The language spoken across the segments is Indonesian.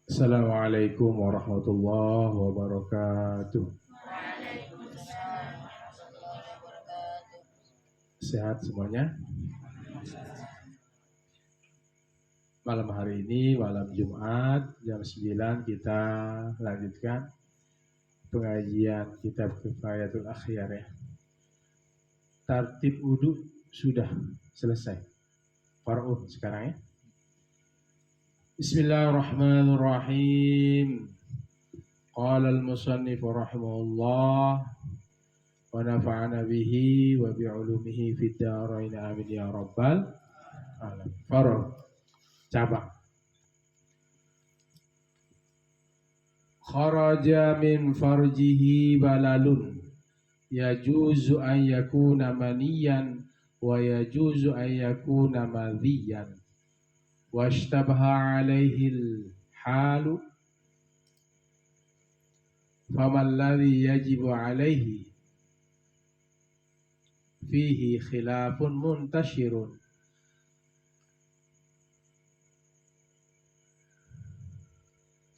Assalamualaikum warahmatullahi wabarakatuh. Sehat semuanya. Malam hari ini, malam Jumat, jam 9 kita lanjutkan pengajian kitab Kifayatul Akhyar ya. Tartib wudhu sudah selesai. Far'un sekarang ya. Bismillahirrahmanirrahim. Qala al-musannif rahimahullah wa nafa'ana bihi wa bi'ulumihi fid dharain amin ya rabbal alamin. Far'un cabang. Kharaja min farjihi balalun yajuzu an yakuna maniyan wa yajuzu an yakuna madhiyan washtabaha alaihi halu faman alladhi yajibu alaihi fihi khilafun muntashirun.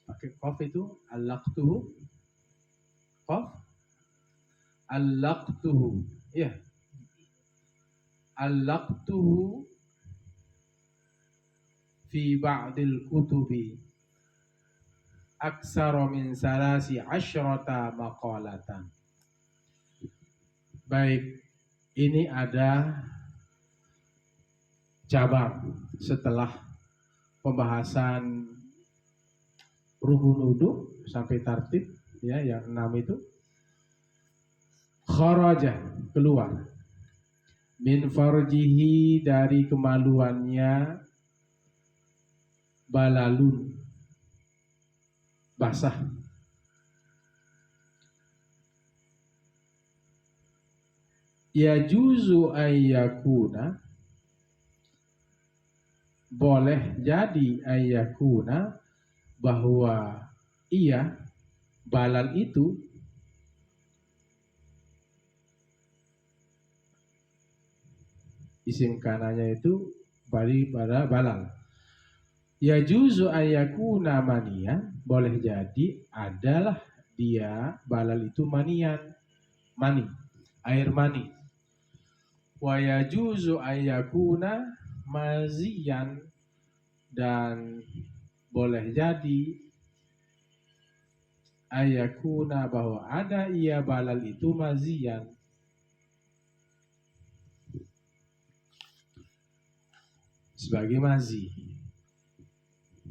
Pakai qaf itu allaqtuhu, qaf allaqtuhu ya, allaqtuhu fi ba'dil kutubi aksara min salasi asyrata maqalatan. Baik, ini ada cabang setelah pembahasan rukun wudu sampai tartib ya, yang 6 itu. Kharaja keluar, min farjihi dari kemaluannya, balalun basah, yajuzu ayyakuna boleh jadi ayyakuna bahwa ia balal itu isim kanannya itu balik pada balal. Yajuzu ayyakuna maniyan, boleh jadi adalah dia balal itu manian, mani, air mani. Wa yajuzu ayyakuna maziyan, dan boleh jadi ayyakuna bahwa ada ia balal itu maziyan, sebagai mazi.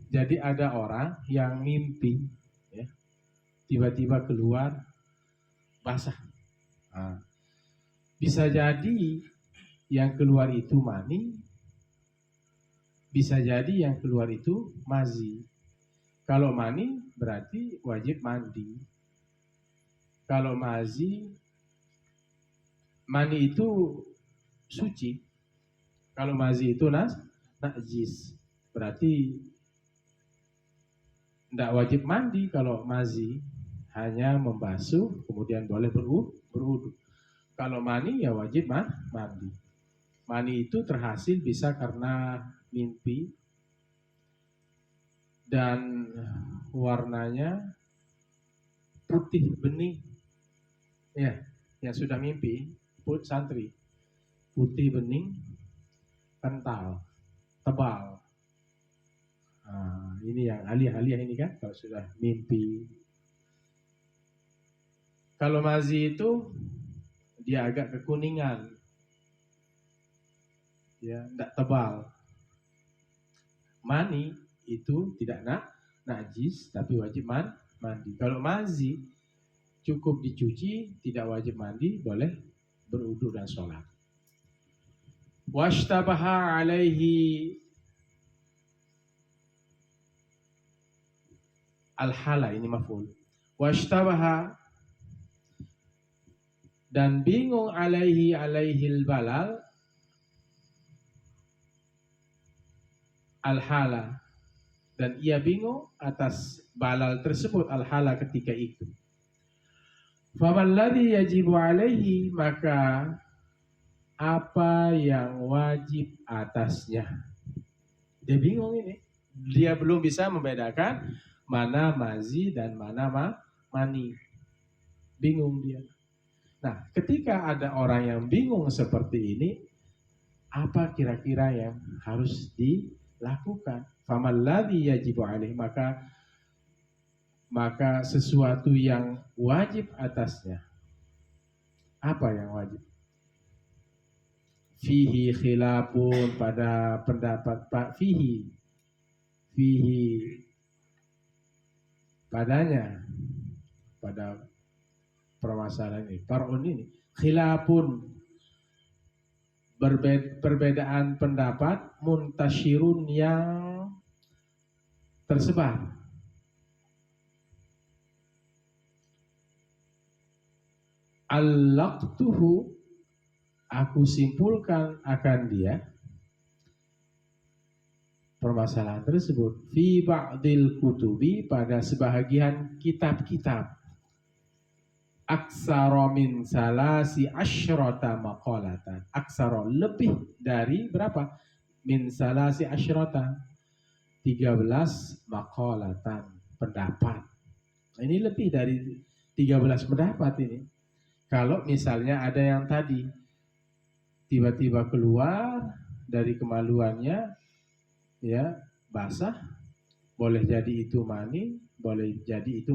Jadi ada orang yang mimpi ya, tiba-tiba keluar basah. Nah, bisa jadi yang keluar itu mani, bisa jadi yang keluar itu mazi. Kalau mani berarti wajib mandi. Kalau mazi, mani itu suci. Kalau mazi itu najis. Berarti tidak wajib mandi kalau mazi, hanya membasuh kemudian boleh berwudu. Kalau mani ya wajib mandi. Mani itu terhasil bisa karena mimpi dan warnanya putih bening ya, yang sudah mimpi santri, putih bening, kental, tebal. Nah, ini yang aliyah ini kan kalau sudah mimpi. Kalau mazi itu dia agak kekuningan ya, tidak tebal. Mani itu tidak najis tapi wajib mandi. Kalau mazi cukup dicuci, tidak wajib mandi, boleh berwudu dan sholat. Washtabaha alaihi al-hala, ini maf'ul. Washtabaha, dan bingung alaihil balal, al-hala, dan ia bingung atas balal tersebut, al-hala, ketika itu. Famalladhi yajibu alaihi, maka apa yang wajib atasnya. Dia bingung ini, dia belum bisa membedakan mana mazi dan mana mani. Bingung dia. Nah, ketika ada orang yang bingung seperti ini, apa kira-kira yang harus dilakukan? Faman ladzi yajibu alaih, maka sesuatu yang wajib atasnya. Apa yang wajib? Fihi khilafun, pada pendapat Pak fihi padanya, pada permasalahan ini, parun ini khilafun, perbedaan pendapat, muntasyirun yang tersebar. Allaqtuhu, aku simpulkan akan dia permasalahan tersebut fi ba'dil kutubi, pada sebahagian kitab-kitab, aksara min salasi asyrata maqalatan, aksara lebih dari berapa, min salasi asyrata 13 maqalatan, pendapat. Ini lebih dari 13 pendapat ini. Kalau misalnya ada yang tadi tiba-tiba keluar dari kemaluannya, ya basah, boleh jadi itu mani, boleh jadi itu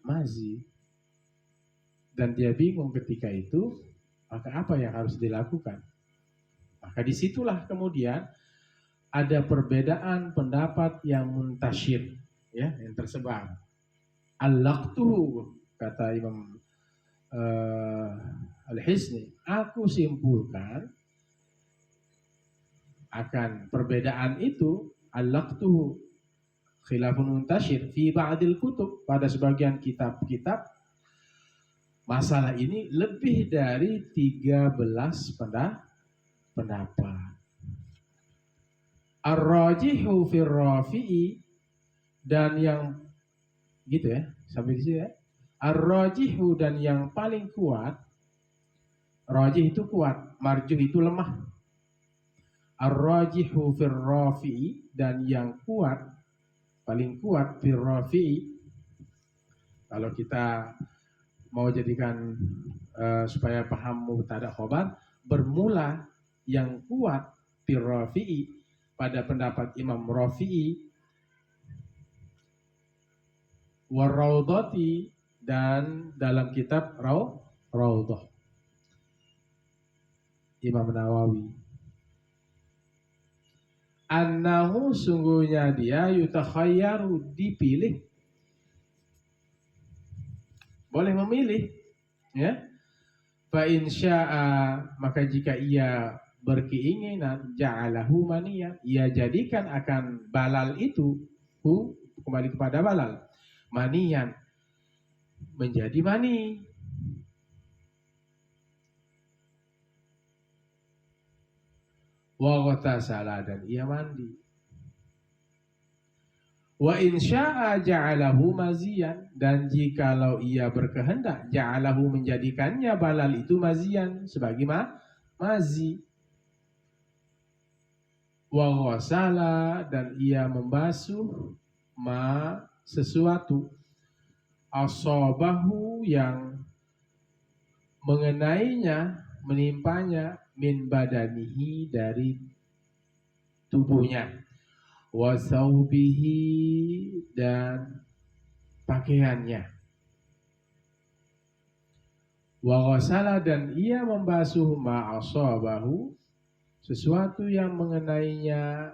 mazi, dan dia bingung ketika itu, maka apa yang harus dilakukan? Maka disitulah kemudian ada perbedaan pendapat yang muntasyir, ya, yang tersebar. Al-laqtuhu, kata Imam Al-Hisni, aku simpulkan akan perbedaan itu, al-laqtuhu khilafun muntasyir fi ba'dil kutub, pada sebagian kitab-kitab, masalah ini lebih dari 13 pendapat. Ar-rajihu fir rafi'i, dan yang gitu ya, sampai di sini ya. Ar-rajihu, dan yang paling kuat, rajih itu kuat, marjuh itu lemah. Ar-rajihu fir rafi'i, dan yang kuat, paling kuat fir rafi'i. Kalau kita mau jadikan supaya paham mubtada khobar, bermula yang kuat fir rafi'i, pada pendapat Imam Rafi'i, waraudhati, dan dalam kitab Raudhah Imam Nawawi, annahu, sungguhnya dia, yutakhayyaru, dipilih, boleh memilih, ya. Fa in syaa, maka jika ia berkeinginan, ja'alahu maniya, ia jadikan akan balal itu, kembali kepada balal, maniyan, menjadi mani. Wa ghatasala, dan ia mandi. Wa in syaa ja'alahu maziyan, dan jikalau ia berkehendak, ja'alahu, menjadikannya balal itu maziyan, sebagai mazi. Wa ghasala, dan ia membasuh sesuatu, asabahu, yang mengenainya, menimpanya, min badanihi, dari tubuhnya, wa saubihi, dan pakaiannya. Wa ghasala, dan ia membasuh ma'asabahu, sesuatu yang mengenainya,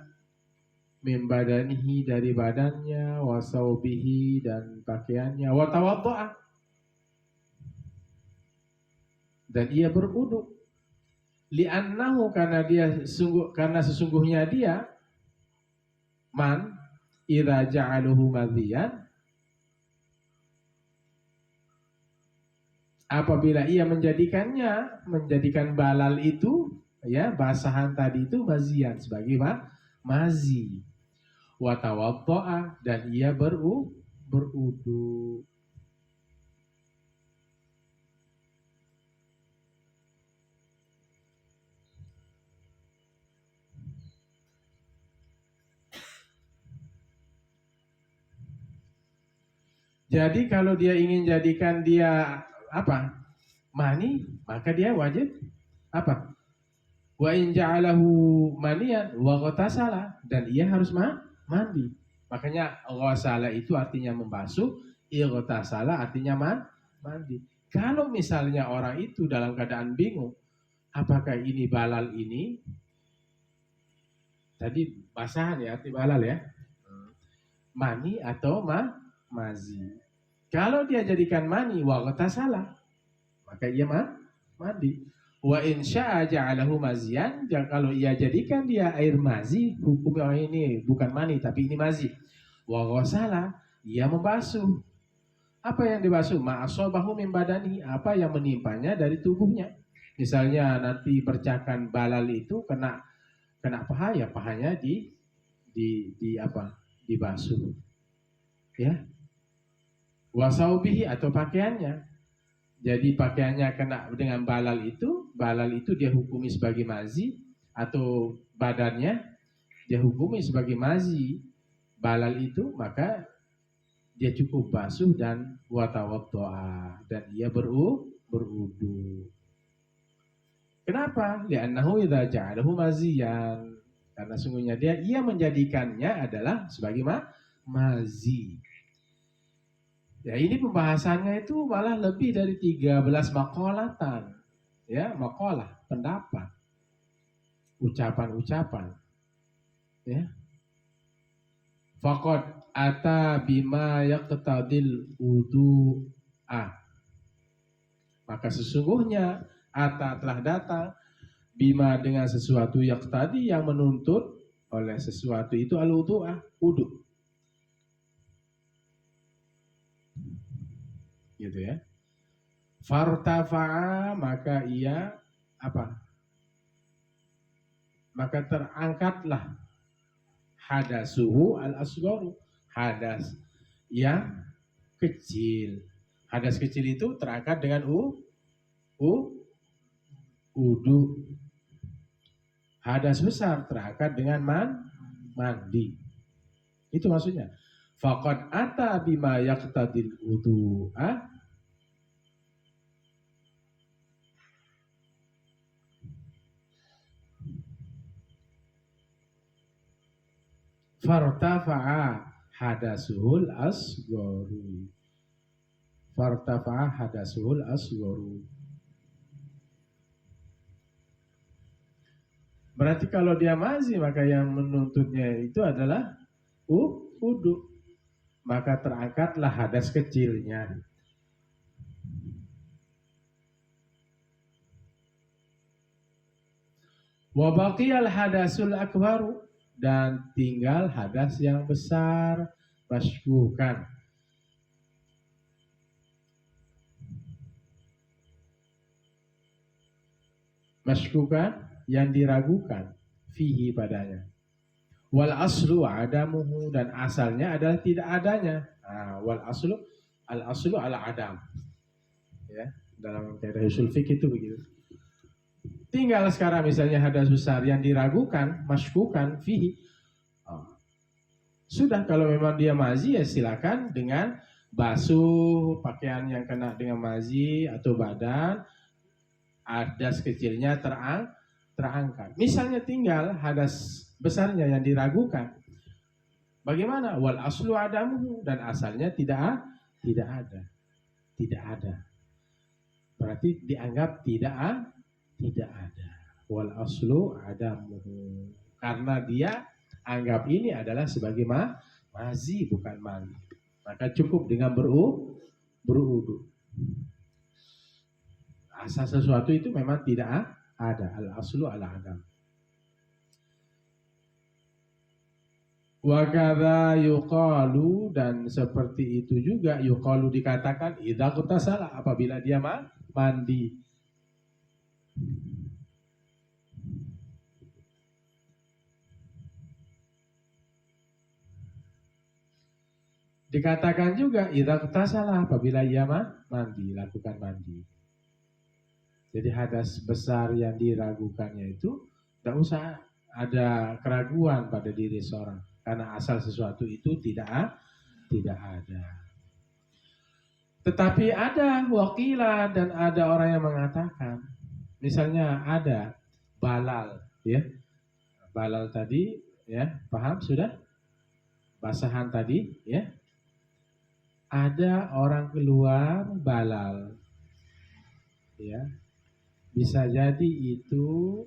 min badanihi, dari badannya, wa saubihi, dan pakaiannya, wa tawadda'a, dan ia berwudu, li'annahu, karena sesungguhnya dia, man idza ja'aluhu madhiyan, apabila ia menjadikan balal itu, ya, basahan tadi itu, mazian, sebagai mazi. Wa tawadda'a, dan ia berwudu. Jadi kalau dia ingin jadikan dia apa? Mani, maka dia wajib apa? Wa in ja'alahu maniyan wa ghatasala, dan ia harus mandi. Makanya ghasala itu artinya membasuh, ightasala artinya mandi. Kalau misalnya orang itu dalam keadaan bingung, apakah ini balal ini? Tadi basahan ya, arti balal ya. Mani atau mazi. Kalau dia jadikan mani wa ghatasala, maka ia mandi. Wa in syaa ja'alahu mazian, kalau ia jadikan dia air mazi, hukumnya ini bukan mani tapi ini mazi. Wa ghasala, ia membasuh. Apa yang dibasuh? Ma'asabahu min badani, apa yang menimpanya dari tubuhnya. Misalnya nanti percakan balal itu kena paha, ya pahanya di apa? Dibasuh. Ya. Wasaubihi, atau pakaiannya. Jadi pakaiannya kena dengan balal itu dia hukumi sebagai mazi, atau badannya dia hukumi sebagai mazi, balal itu, maka dia cukup basuh dan watawaddoa, dan ia berudu. Kenapa? Li'annahu idza ja'alahu maziyan, karena sungguhnya ia menjadikannya adalah sebagai mazi. Ya, ini pembahasannya itu malah lebih dari 13 makolatan. Ya, makalah, pendapat. Ucapan-ucapan. Ya. Faqad ata bima yaqtadil wudu'a. Maka sesungguhnya ata telah datang bima dengan sesuatu yaqtadi, yang menuntut oleh sesuatu itu al-wudu'a, wudu. Gitu ya. Fartafa'a, maka ia apa? Maka terangkatlah hadasuhu al-asgharu, hadas yang kecil. Hadas kecil itu terangkat dengan wudu. Hadas besar terangkat dengan mandi. Itu maksudnya. Faqad ata bima yaqtadil wudu'a, fartafa'a hadasuhul asgharu. Fartafa'a hadasuhul asgharu. Berarti kalau dia mazi, maka yang menuntutnya itu adalah wudu. Maka terangkatlah hadas kecilnya. Wa baqiyal hadasul akbaru, dan tinggal hadas yang besar, maskukan. Maskukan, yang diragukan, fihi, padanya. Wal aslu adamuhu, dan asalnya adalah tidak adanya. Wal aslu, al aslu ala adam. Ya, dalam kaidah usul fikih itu begitu. Tinggal sekarang misalnya hadas besar yang diragukan, maskukan, fihi. Sudah, kalau memang dia mazi, ya silakan dengan basuh pakaian yang kena dengan mazi atau badan, hadas kecilnya terangkat. Misalnya tinggal hadas besarnya yang diragukan, bagaimana? Wal aslu adamuhu, dan asalnya tidak ada. Berarti dianggap tidak ada. Wal aslu adamuhu, karena dia anggap ini adalah sebagai mazi, bukan mani. Maka cukup dengan berudu. Asal sesuatu itu memang tidak ada. Al aslu ala adam. Wa kadza yuqalu, dan seperti itu juga yuqalu dikatakan idza qtasala, apabila dia mandi. Dikatakan juga idza qtasala, apabila ia mandi, lakukan mandi. Jadi hadas besar yang diragukannya itu tidak usah ada keraguan pada diri seorang, karena asal sesuatu itu tidak ada. Tetapi ada wakilah dan ada orang yang mengatakan, misalnya ada balal, ya, balal tadi, ya, paham sudah? Basahan tadi, ya, ada orang keluar balal, ya, bisa jadi itu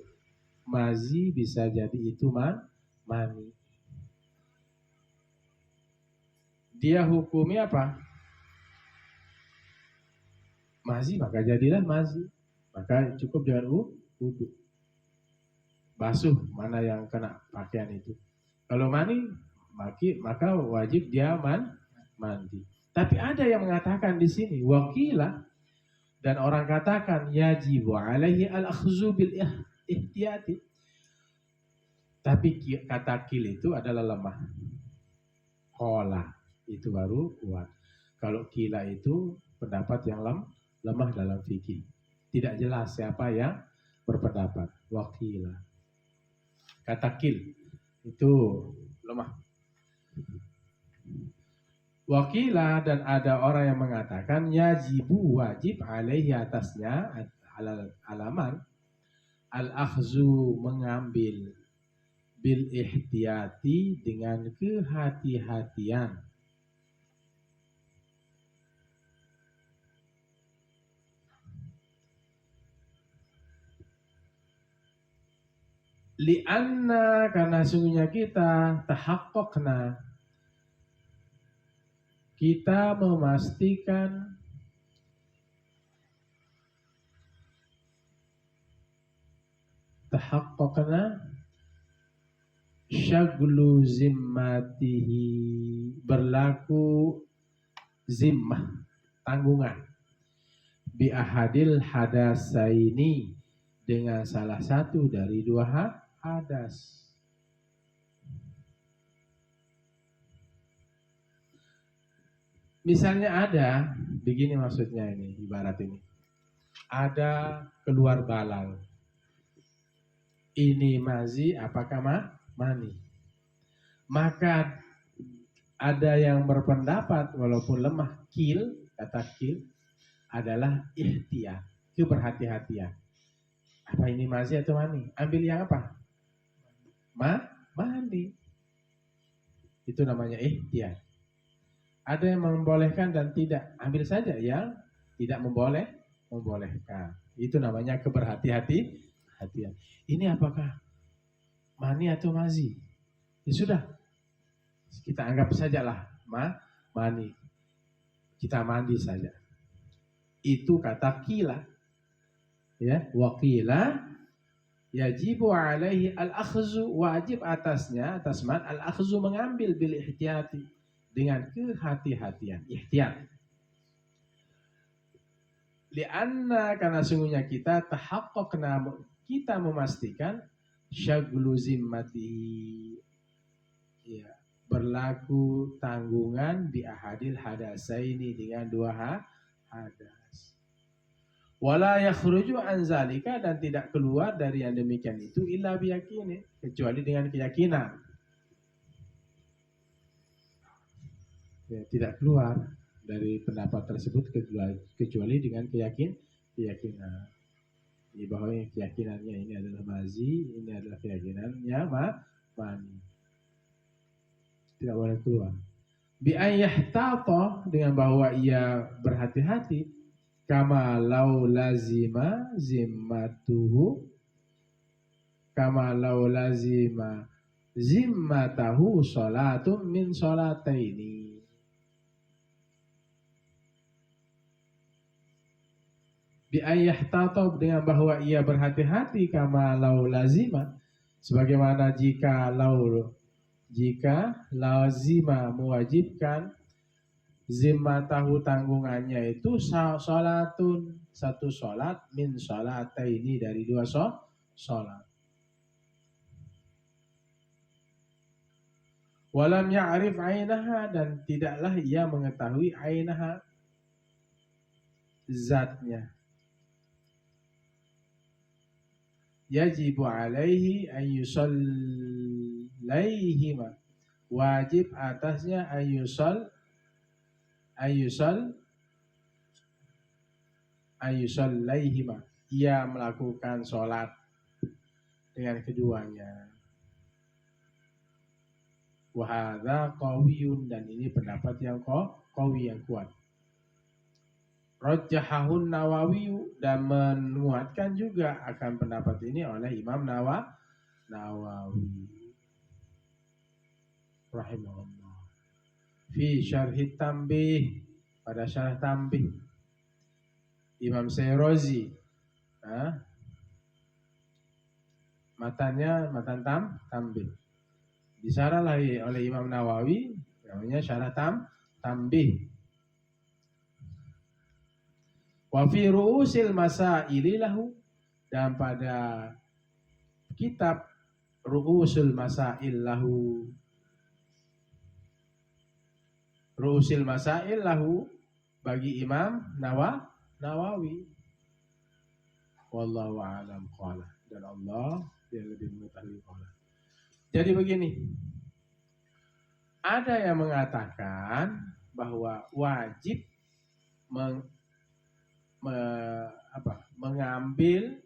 mazi, bisa jadi itu mani. Dia hukumi apa? Mazi, maka jadilah mazi. Maka cukup dengan wudhu. Basuh mana yang kena pakaian itu. Kalau mani, maka wajib dia mandi. Tapi ada yang mengatakan di sini wakilah, dan orang katakan yajibu alaihi al-akhzu bil ihtiyati. Tapi kata kil itu adalah lemah. Kola itu baru kuat. Kalau kila itu pendapat yang lemah dalam fikih. Tidak jelas siapa yang berpendapat. Wakilah. Kata kil itu lemah. Wakilah dan ada orang yang mengatakan yajibu, wajib alaihi atasnya alaman al-akhzu, mengambil, bil ihtiyati dengan kehati-hatian. Lianna, karena sungguhnya kita tahaqqaqna, kita memastikan tahaqqaqna syaglu zimmatihi, berlaku zimmah, tanggungan, bi ahadil hadasaini, dengan salah satu dari dua hadas. Misalnya ada, begini maksudnya ini, ibarat ini. Ada keluar balal. Ini mazi, apakah mani? Maka ada yang berpendapat, walaupun lemah, kil, kata kil, adalah ihtiyat, keberhati-hatian. Apa ini mazi atau mani? Ambil yang apa? Mani. Itu namanya ihtiyat. Ada yang membolehkan dan tidak. Ambil saja yang tidak membolehkan. Itu namanya keberhati-hatian. Ini apakah mani atau mazi? Ya sudah, kita anggap sajalah mani. Kita mandi saja. Itu kata kila. Ya, wakila yajibu alaihi al-akhzu, wajib atasnya, atas man al-akhzu, mengambil bil ihtiyati, dengan kehati-hatian, ihtiyat. Lianna, karena sungguhnya kita tahaqqaqna, kita memastikan syaglu zimmati, ya, berlaku tanggungan bi ahadil hadasaini, dengan dua hadas. Wala yakhruju an zalika, dan tidak keluar dari yang demikian itu illa biyaqini, kecuali dengan keyakinan. Ya, tidak keluar dari pendapat tersebut kecuali dengan keyakinan. Ini bahwa keyakinannya ini adalah mazi, ini adalah keyakinannya mani. Tidak boleh keluar. Bi ayyahtata, dengan bahwa ia berhati-hati, kama lau lazima zimmatuhu, kama lau lazima zimmatahu sholatum min sholataini. Bi ayyahtata, dengan bahwa ia berhati-hati, kama lau lazima, sebagaimana jika lazima, mewajibkan, zimmatahu, tanggungannya itu, sholatun, satu sholat, min sholataini, dari dua sholat. Walam ya'rif ainaha, dan tidaklah ia mengetahui ainaha, zatnya. Yajibu alaihi an yusallaihima, wajib atasnya an yusall ayusallaihima, ia melakukan sholat dengan keduanya. Wahada qawiyun, dan ini pendapat yang qawi, yang kuat. Rajjahahun Nawawi, dan menguatkan juga akan pendapat ini oleh Imam Nawawi rahimahullah fi syarhi tambih, pada syarah tambih Imam Syairozi, matan tambih disarah lagi oleh Imam Nawawi, namanya syarah tambih. Wa fi ru'usil masaili lahu, dan pada kitab ru'usul masail lahu, ru'usil masail lahu bagi Imam Nawawi. Wallahu a'lam qala, dan Allah yang lebih mengetahui qala. Jadi begini, ada yang mengatakan bahwa wajib mengambil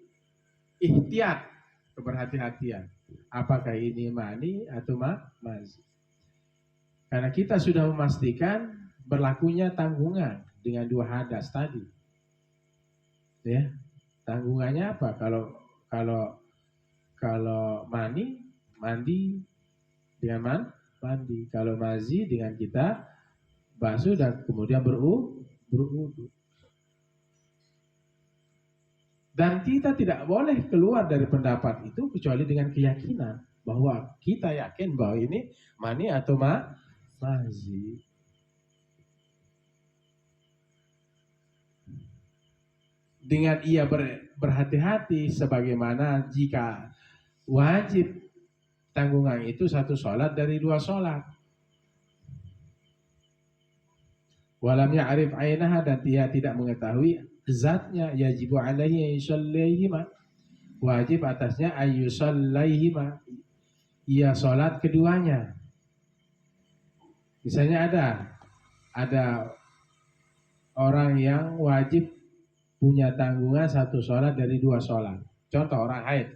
ihtiyat, keberhati-hatian. Apakah ini mani atau mazi? Karena kita sudah memastikan berlakunya tanggungan dengan dua hadas tadi. Ya, tanggungannya apa? Kalau mani, mandi dengan mandi. Kalau mazi, dengan kita basuh dan kemudian berwudu. Dan kita tidak boleh keluar dari pendapat itu kecuali dengan keyakinan bahwa kita yakin bahwa ini mani atau mazi. Dengan ia berhati-hati, sebagaimana jika wajib tanggungan itu satu sholat dari dua sholat. Walam ya'rif ainaha, dan dia tidak mengetahui zatnya. Yajibu alaihi ayyusallaihima, wajib atasnya ayyusallaihima, ia sholat keduanya. Misalnya ada orang yang wajib punya tanggungan satu sholat dari dua sholat. Contoh orang haid.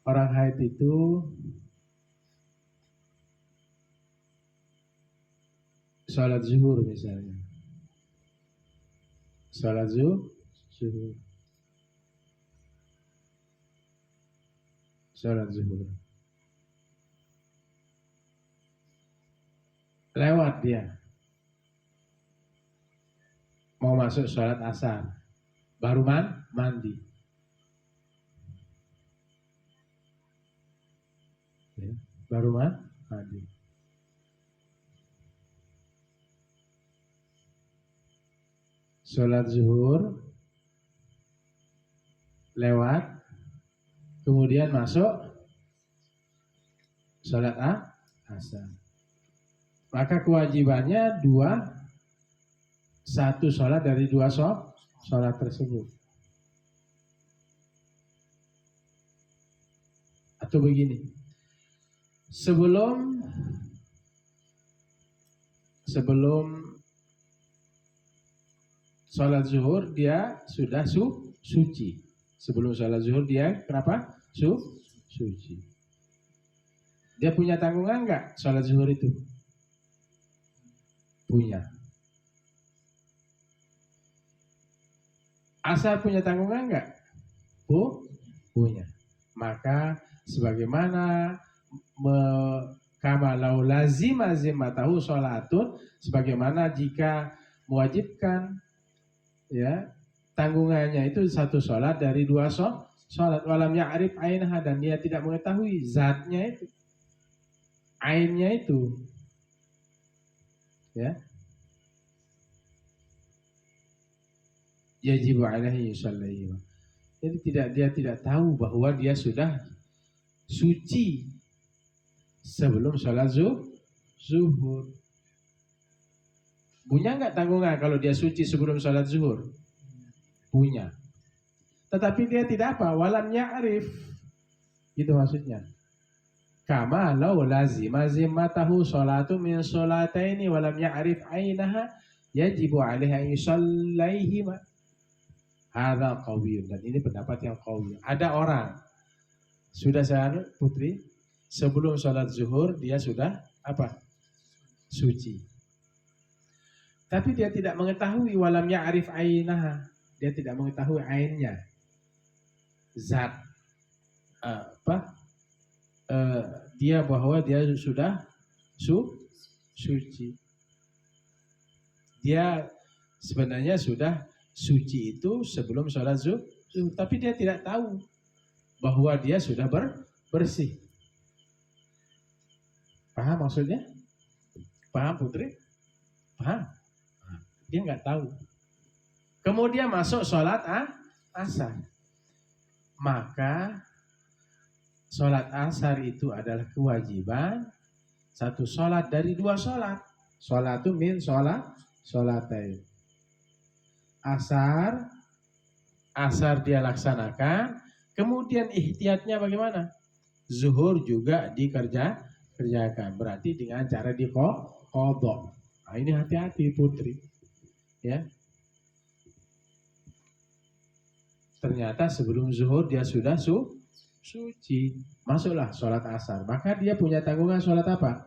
Orang haid itu sholat zuhur misalnya. Sholat zuhur. Sholat zuhur. Lewat dia. Mau masuk sholat asar. Baru mandi. Ya, baru mandi. Sholat zuhur lewat, kemudian masuk sholat asar. Maka kewajibannya satu sholat dari dua sholat tersebut. Atau begini, sebelum sholat zuhur dia sudah suci. Sebelum sholat zuhur dia kenapa? Suci. Dia punya tanggungan enggak sholat zuhur itu? Punya. Asar punya tanggungan enggak? Punya. Maka sebagaimana kama lau lazima zimmatahu sholatun, sebagaimana jika mewajibkan ya tanggungannya itu satu sholat dari dua sholat. Walam ya'rif ainaha, dan dia tidak mengetahui zatnya itu, ainnya itu, ya, yajibu alaihi yusalli. Jadi dia tidak tahu bahwa dia sudah suci sebelum sholat zuhur. Punya nggak tanggungan kalau dia suci sebelum sholat zuhur? Punya. Tetapi dia tidak apa? Walam ya'rif. Itu maksudnya. Kama law lazima zimmatahu sholatu min sholataini walam ya'rif ainaha yajibu alaihi an yusallaihima. Hadza qawiyun, dan ini pendapat yang qawi. Ada orang sudah saya putri sebelum sholat zuhur dia sudah apa? Suci. Tapi dia tidak mengetahui walam ya'rif ainaha. Dia tidak mengetahui ainnya. Zat dia bahwa dia sudah suci. Dia sebenarnya sudah suci itu sebelum sholat zuhur, tapi dia tidak tahu bahwa dia sudah bersih. Paham maksudnya? Paham putri? Paham? Dia nggak tahu. Kemudian masuk sholat asar. Maka sholat asar itu adalah kewajiban satu sholat dari dua sholat. Sholatu min sholatain. Asar dia laksanakan. Kemudian ihtiyatnya bagaimana? Zuhur juga dikerjakan. Berarti dengan cara diqodho. Nah, ini hati-hati putri. Ya. Ternyata sebelum zuhur dia sudah suci. Masuklah sholat asar. Maka dia punya tanggungan sholat apa?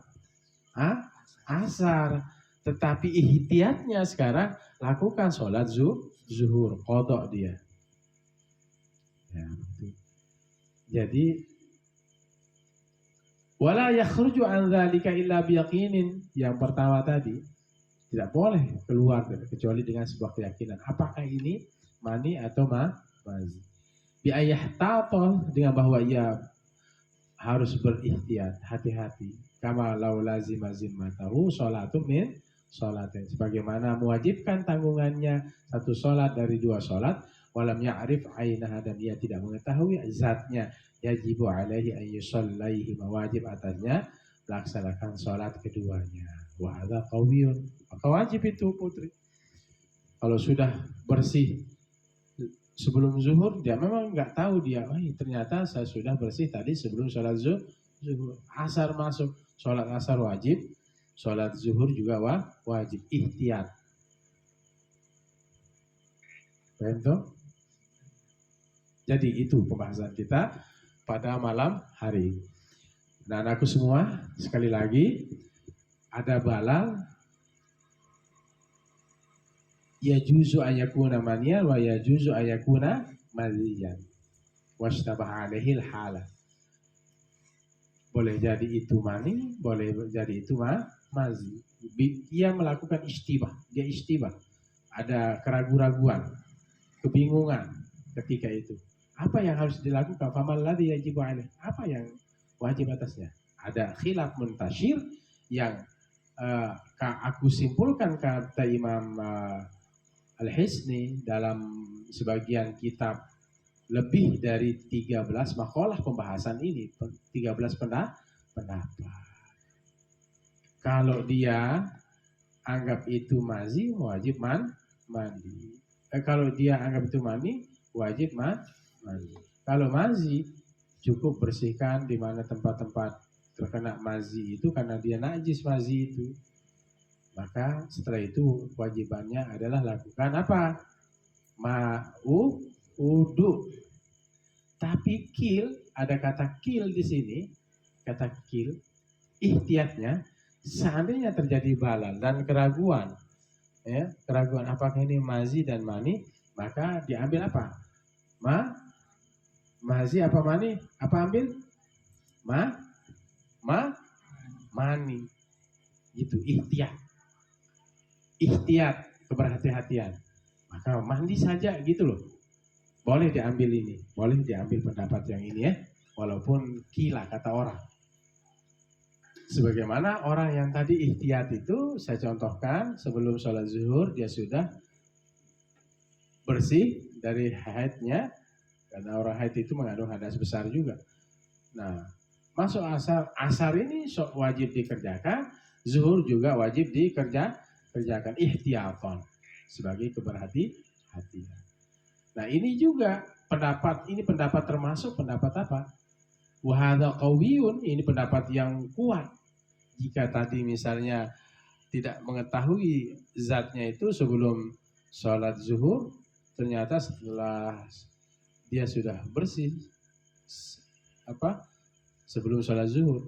Asar. Tetapi ihtiyatnya sekarang lakukan sholat zuhur. Qodho dia. Ya, betul. Jadi wala yakhruju an dzalika illa biyaqinin. Yang pertama tadi tidak boleh keluar kecuali dengan sebuah keyakinan. Apakah ini mani atau mazi? Bi ayahtata, dengan bahwa ia harus berihtiyat, hati-hati. Kama law lazima zimmatahu sholatu min sholatin. Sebagaimana mewajibkan tanggungannya satu sholat dari dua sholat. Walam ya'rif ainaha, dan ia tidak mengetahui zatnya. Yajibu alaihi an yusallaihi, wajib atasnya laksanakan sholat keduanya. Wa hadza qawiyun. Maka wajib itu putri. Kalau sudah bersih sebelum zuhur, dia memang nggak tahu dia. Ternyata saya sudah bersih tadi sebelum sholat zuhur. Asar masuk, sholat asar wajib, sholat zuhur juga wajib. Ihtiyat. Betul? Jadi itu pembahasan kita pada malam hari. Dan aku semua, sekali lagi, ada balal yajuzu ayakuna maniyan wa yajuzu ayakuna maziyan wastabah alaihil hala. Boleh jadi itu mani, boleh jadi itu mazi. Dia melakukan istibah, dia istibah. Ada keraguan-raguan, kebingungan ketika itu. Apa yang harus dilakukan? Faman ladzi yajibu alaih. Apa yang wajib atasnya? Ada khilaf muntashir yang aku simpulkan kata Imam Al-Hisni dalam sebagian kitab, lebih dari 13 makalah pembahasan ini, 13 pendapat. Kalau dia anggap itu mazi, wajib mandi. Kalau dia anggap itu mani, wajib mandi. Kalau mazi, cukup bersihkan di mana tempat-tempat terkena mazi itu, karena dia najis mazi itu. Maka setelah itu kewajibannya adalah lakukan apa? Wudu. Tapi ada kata kil di sini, kata kil, ihtiyatnya seandainya terjadi balal dan keraguan, ya, keraguan apakah ini mazi dan mani, maka diambil apa? Mazi apa mani? Apa ambil? Mani. Itu ihtiyat. Ihtiyat, keberhati-hatian. Maka mandi saja gitu loh. Boleh diambil ini, boleh diambil pendapat yang ini ya. Walaupun kila kata orang. Sebagaimana orang yang tadi ihtiyat itu, saya contohkan sebelum sholat zuhur dia sudah bersih dari haidnya. Karena orang haid itu mengandung hadas besar juga. Nah, masuk asar ini wajib dikerjakan, zuhur juga wajib dikerjakan ihtiyatan sebagai keberhati-hatian. Nah, ini juga pendapat termasuk pendapat apa? Wa hadza qawiyun, ini pendapat yang kuat. Jika tadi misalnya tidak mengetahui zatnya itu sebelum sholat zuhur, ternyata setelah dia sudah bersih sebelum sholat zuhur,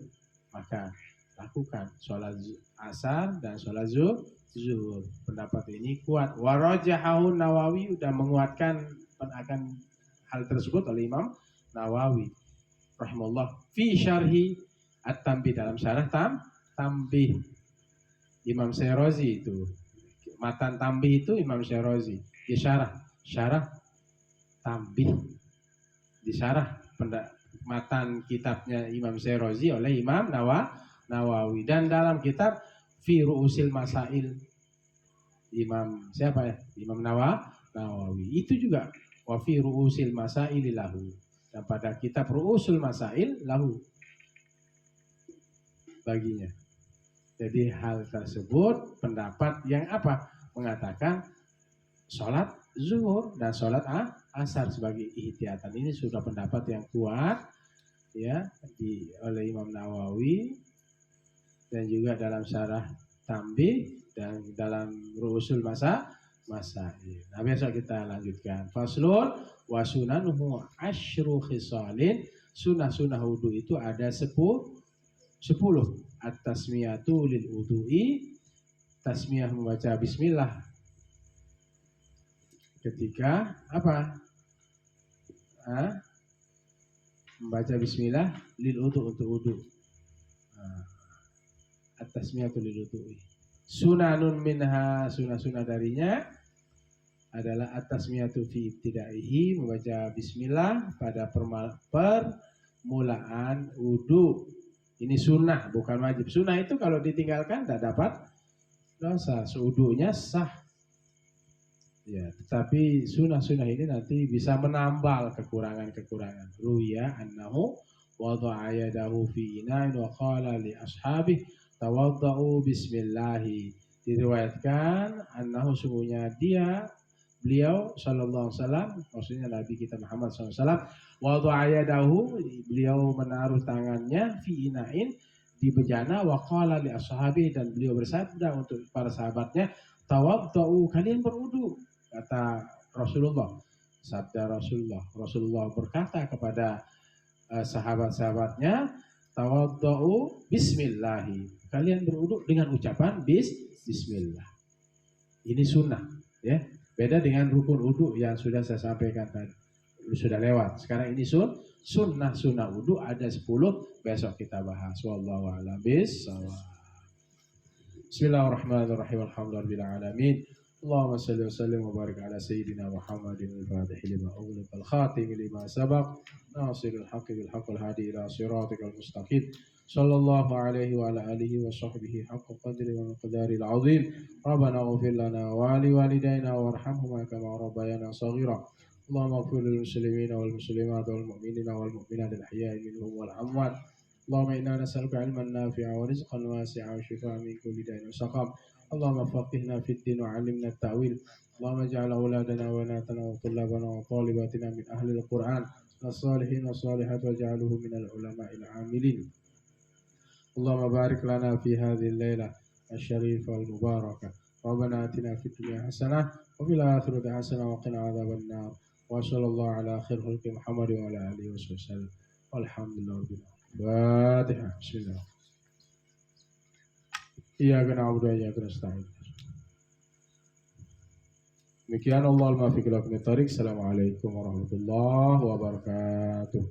maka lakukan sholat asar dan sholat zuhur. Pendapat ini kuat. Warajahahu Nawawi sudah menguatkan akan hal tersebut oleh Imam Nawawi rahimahullah fi syarhi at-tanbih, dalam syarah tanbih Imam Syarazi itu. Matan tanbih itu Imam Syarazi. Di syarah tanbih, di syarah matan kitabnya Imam Syarazi oleh Imam Nawawi. Dan dalam kitab fi ru'usil masail Imam siapa ya? Imam Nawawi. Itu juga wa fi ru'usil masail lahu. Dan pada kitab ru'usul masail lahu baginya. Jadi hal tersebut pendapat yang mengatakan sholat zuhur dan sholat asar sebagai ihtiyatan. Ini sudah pendapat yang kuat ya oleh Imam Nawawi, dan juga dalam syarah tanbih dan dalam ru'usul masail. Nah, besok kita lanjutkan. Faslun wa sunanuhu asyru khisalin. Sunnah wudu itu ada 10. At-tasmiyatu lil wudu'i, tasmiyah membaca bismillah ketika membaca bismillah lil wudu, untuk wudu. At-tasmiyatu lil wudu'i. Sunanun minha, sunah darinya adalah at-tasmiyatu fi ibtidaihi, membaca bismillah pada permulaan wudu. Ini sunnah, bukan wajib. Sunnah itu kalau ditinggalkan tidak dapat dosa, wudunya sah. Ya, tetapi sunnah ini nanti bisa menambal kekurangan. Ruya annahu wada'a yadahu fi ina'in wa qala li ashabih tawadda'u bismillahi. Diriwayatkan annahu sungguhnya beliau sallallahu alaihi wasallam, maksudnya Nabi kita Muhammad sallallahu alaihi wasallam, wada'a yadahu, beliau menaruh tangannya fi ina'in, di bejana, wa qala li ashabi, dan beliau bersabda untuk para sahabatnya, tawadda'u, kalian berwudu, kata Rasulullah. Sabda Rasulullah berkata kepada sahabat-sahabatnya, tawadda'u bismillahi, kalian berwudu dengan ucapan bismillah. Ini sunnah ya. Beda dengan rukun wudu yang sudah saya sampaikan tadi, sudah lewat. Sekarang ini sunnah wudu ada 10, besok kita bahas. Wallahu a'lam bishawab. Bismillahirrahmanirrahim. Alhamdulillahirabbil alamin. Allahumma shalli wa sallim wa barik ala sayyidina Muhammadin al-fatih lima ughliq al-khatim lima sabaq nasiril haqqi bil haqqil hadi ila siratikal mustaqim. Sallallahu alaihi wa ala alihi wa sahbihi haqqa qadri wa miqdaril azim. Rabbana ighfir lana wa li walidayna warhamhuma kama rabbayana shaghira. Allahumma ighfir lil muslimina wal muslimat wal mu'minina wal mu'minat al ahya'i minhum wal amwat. Allahumma inna nas'aluka ilman nafi'a wa rizqan wasi'a wa shifaa'an min kulli da'in wa saqam. Allahumma faqihna fid din wa 'allimna at-ta'wil. Allahumma ij'al auladana wa banatana wa tullabana wa talibatina min ahli al-Qur'an was-salihin was-salihat waj'alhum min al-ulama'il 'amilin. Allahumma barik lana fi hadhihi al-lailah asy-syarifah al-mubarakah. Rabbana atina fid dunya hasanah wa fil akhirati hasanah wa qina adzaban nar. Wa sallallahu ala khairil khalqi Muhammad wa ala alihi wasallam. Walhamdulillah. Fatihah. Bismillah. Iyyaka na'budu wa iyyaka nasta'in. Demikian, Allah al-muwaffiq ila aqwamit thoriq. Assalamualaikum warahmatullahi wabarakatuh.